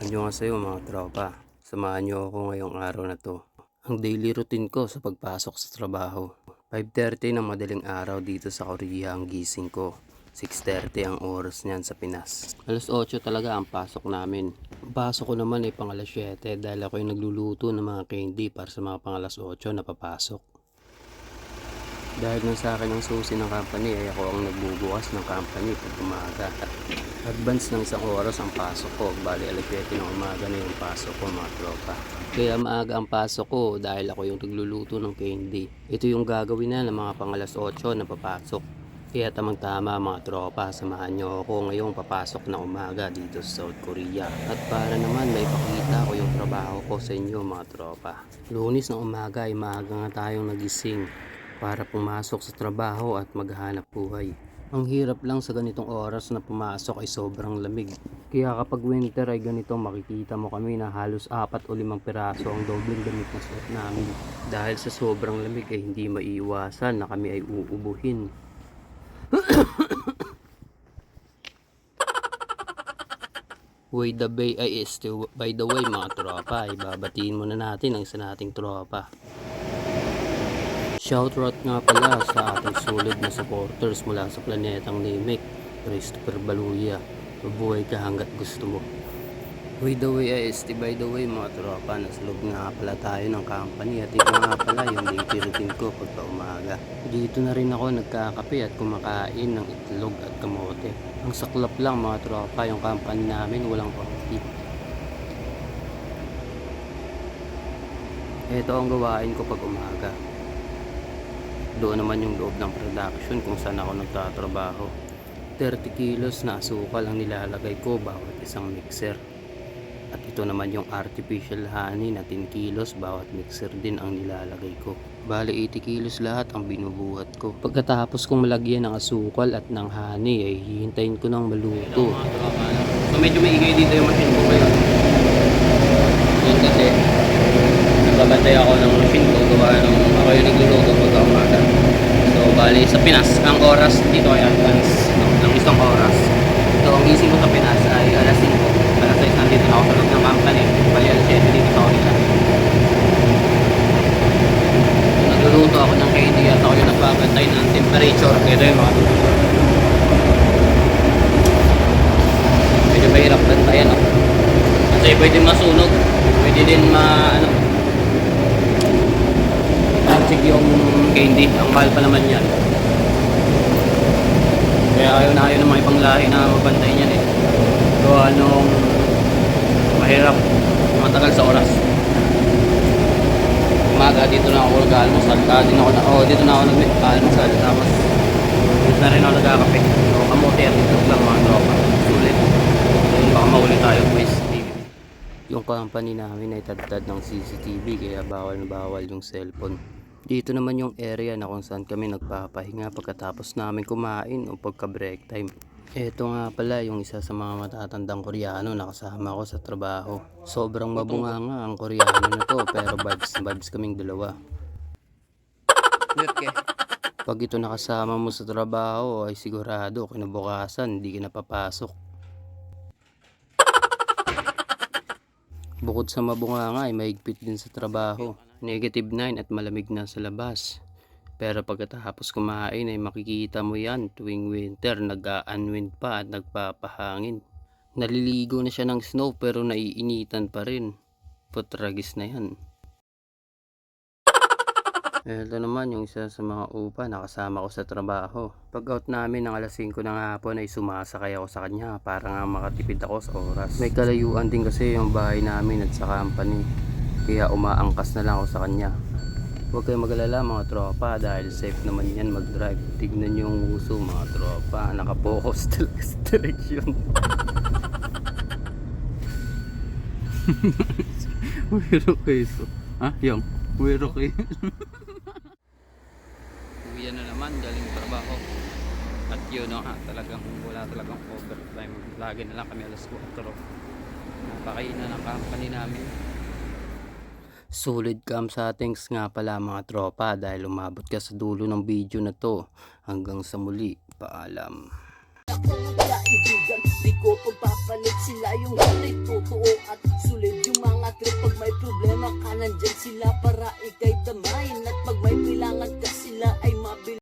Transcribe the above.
Annyeonghaseyo mga tropa, samahan niyo ako ngayong araw na to. Ang daily routine ko sa pagpasok sa trabaho. 5:30 ng madaling araw dito sa Korea ang gising ko. 6:30 ang oras niyan sa Pinas. Alas 8 talaga ang pasok namin. Ang pasok ko naman ay pang alas 7 dahil ako yung nagluluto ng mga candy para sa mga pang alas 8 na papasok. Dahil nang sa akin ang susi ng company ay ako ang nagbubukas ng company pag umaga. Advance ng isang oras ang pasok ko, bali alas 7 ng umaga na yung pasok ko mga tropa. Kaya maaga ang pasok ko dahil ako yung nagluluto ng candy. Ito yung gagawin na ng mga pang alas 8 na papasok. Kaya tamang tama mga tropa, samahan nyo ako ngayong papasok na umaga dito sa South Korea. At para naman may pakita ko yung trabaho ko sa inyo mga tropa. Lunes ng umaga ay maaga nga tayong nagising para pumasok sa trabaho at maghanap buhay. Ang hirap lang sa ganitong oras na pumasok ay sobrang lamig. Kaya kapag winter ay ganito makikita mo kami na halos 4 o 5 piraso ang dobleng damit na suot namin. Dahil sa sobrang lamig ay hindi maiiwasan na kami ay uubuhin. By the way mga tropa, ibabatiin muna natin ang isa nating tropa. Shoutout nga pala sa ating solid na supporters mula sa planetang Namek, Christopher Baluya. Mabuhay ka hanggat gusto mo. By the way mga tropa, nasa loob nga pala tayo ng company at ito nga pala yung daily routine ko pagka umaga. Dito na rin ako nagkakape at kumakain ng itlog at kamote. Ang saklap lang mga tropa, yung company namin walang coffee. Ito ang gawain ko pag umaga. Doon naman yung loob ng production kung saan ako nagtatrabaho. 30 kilos na asukal ang nilalagay ko bawat isang mixer. At ito naman yung artificial honey na 10 kilos bawat mixer din ang nilalagay ko. Bali 80 kilos lahat ang binubuhat ko. Pagkatapos kong malagyan ng asukal at ng honey ay hihintayin ko ng maluto. So medyo maingay dito yung machine ko ngayon. Yun kasi nagbabantay ako ng machine ko, gawa ng ako yung nagluluto pagka umaga. So bali sa Pinas, ang oras dito ay advance ng isang oras. So ang gising ko sa Pinas ay alas 5. Alas 6 nandito na ako sa loob ng company. Bali alas 7 dito sa Korea. So, nagluluto ako ng candy at ako yung nagbabantay ng temperature. Ito yung mga medyo mahirap bantayan ako. Kasi pwede masunog, pwede din toxic yung candy, ang mahal pa naman yan. Kaya ayaw ng mga ibang lahi na mabantay niyan eh. So mahirap, matagal sa oras. Umaga dito na ako nag-almusal, dito na ako nag-almusal, tapos dito na rin ako nagkakape. So kamote at itlog lang mga tropa, sulit. Baka mahuli tayo guys. Yung company namin ay tad-tad ng CCTV kaya bawal na bawal yung cellphone. Dito naman yung area na kung saan kami nagpapahinga pagkatapos namin kumain o pagka break time. Ito nga pala yung isa sa mga matatandang Koreano na kasama ko sa trabaho. Sobrang mabunganga ang Koreano na to pero vibes kaming dalawa. Pag ito nakasama mo sa trabaho ay sigurado kinabukasan hindi ka napapasok. Bukod sa mabunganga ay mahigpit din sa trabaho. -9 at malamig na sa labas. Pero pagkatapos kumain ay makikita mo yan tuwing winter nag-a-unwind pa at nagpapahangin. Naliligo na siya ng snow pero naiinitan pa rin. Putragis na yan. Ito naman yung isa sa mga upa na kasama ko sa trabaho. Pag out namin ng alas 5 ng hapon ay sumasakay ako sa kanya para nga makatipid ako sa oras. May kalayuan din kasi yung bahay namin at sa company. Kaya umaangkas na lang ako sa kanya. Huwag kayong mag-alala mga tropa dahil safe naman yan mag-drive. Tignan nyo yung uso mga tropa. Nakapokus talaga sa direksyon. Wiro kayo so. Ha? Yung? Wiro kayo. Uwian na naman galing trabaho. At yun nga talagang wala talagang overtime. Lagi na lang kami alas 4. Napakainan ng company namin. Solid cam settings nga pala mga tropa dahil umabot ka sa dulo ng video na to. Hanggang sa muli, paalam. Ako kaibigan, di ko pagpapalit sila yung halik totoo at problema ka nandyan sila para ikay